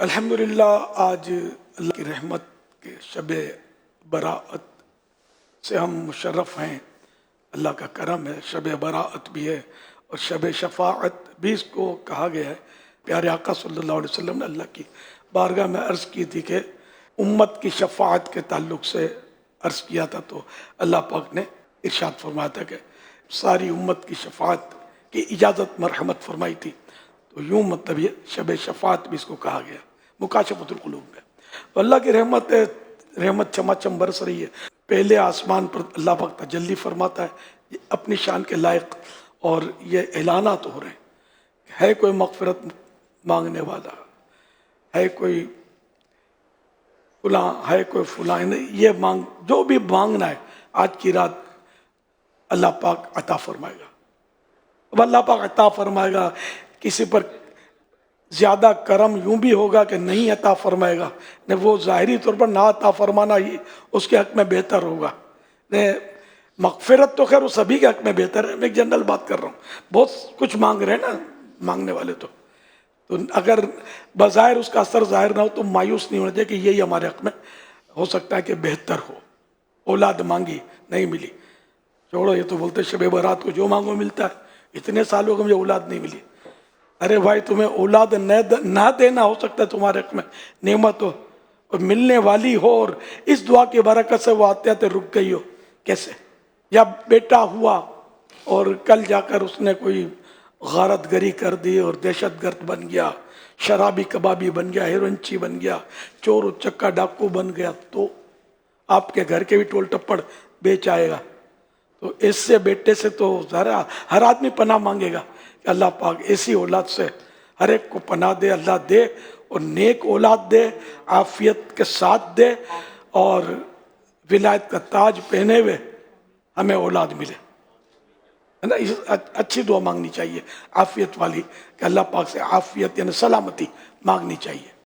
الحمدللہ آج اللہ کی رحمت کے شب براءت سے ہم مشرف ہیں۔ اللہ کا کرم ہے، شب براءت بھی ہے اور شب شفاعت بھی اس کو کہا گیا ہے۔ پیارے آقا صلی اللہ علیہ وسلم نے اللہ کی بارگاہ میں عرض کی تھی کہ امت کی شفاعت کے تعلق سے عرض کیا تھا، تو اللہ پاک نے ارشاد فرمایا تھا کہ ساری امت کی شفاعت کی اجازت مرحمت فرمائی تھی، تو یوں مطلب یہ شب شفاعت بھی اس کو کہا گیا مکاشفۃ القلوب میں۔ تو اللہ کی رحمت چماچم برس رہی ہے۔ پہلے آسمان پر اللہ پاک تجلی فرماتا ہے اپنی شان کے لائق، اور یہ اعلانات ہو رہے ہیں، ہے کوئی مغفرت مانگنے والا، ہے کوئی فلاں، ہے کوئی فلاں، یہ مانگ، جو بھی مانگنا ہے آج کی رات اللہ پاک عطا فرمائے گا۔ اب اللہ پاک عطا فرمائے گا، کسی پر زیادہ کرم یوں بھی ہوگا کہ نہیں عطا فرمائے گا، نہیں وہ ظاہری طور پر نہ عطا فرمانا ہی اس کے حق میں بہتر ہوگا۔ نہیں مغفرت تو خیر وہ سبھی کے حق میں بہتر ہے، میں ایک جنرل بات کر رہا ہوں، بہت کچھ مانگ رہے ہیں نا مانگنے والے، تو اگر بظاہر اس کا اثر ظاہر نہ ہو تو مایوس نہیں ہونا چاہیے کہ یہی ہمارے حق میں ہو سکتا ہے کہ بہتر ہو۔ اولاد مانگی نہیں ملی، چھوڑو، یہ تو بولتے شب برات کو جو مانگو ملتا ہے، اتنے سالوں کو مجھے اولاد نہیں ملی۔ ارے بھائی تمہیں اولاد نہ دینا ہو سکتا ہے تمہارے حق میں نعمت ہو اور ملنے والی ہو، اور اس دعا کی برکت سے وہ آتے آتے رک گئی ہو، کیسے؟ یا بیٹا ہوا اور کل جا کر اس نے کوئی غارت گری کر دی اور دہشت گرد بن گیا، شرابی کبابی بن گیا، ہیروئنچی بن گیا، چور و چکا ڈاکو بن گیا، تو آپ کے گھر کے بھی ٹول ٹپڑ بیچ آئے گا۔ تو اس سے بیٹے سے تو ذرا ہر آدمی پناہ مانگے گا کہ اللہ پاک ایسی اولاد سے ہر ایک کو پناہ دے، اللہ دے، اور نیک اولاد دے، عافیت کے ساتھ دے، اور ولایت کا تاج پہنے ہوئے ہمیں اولاد ملے، ہے نا۔ اچھی دعا مانگنی چاہیے عافیت والی، کہ اللہ پاک سے عافیت یعنی سلامتی مانگنی چاہیے۔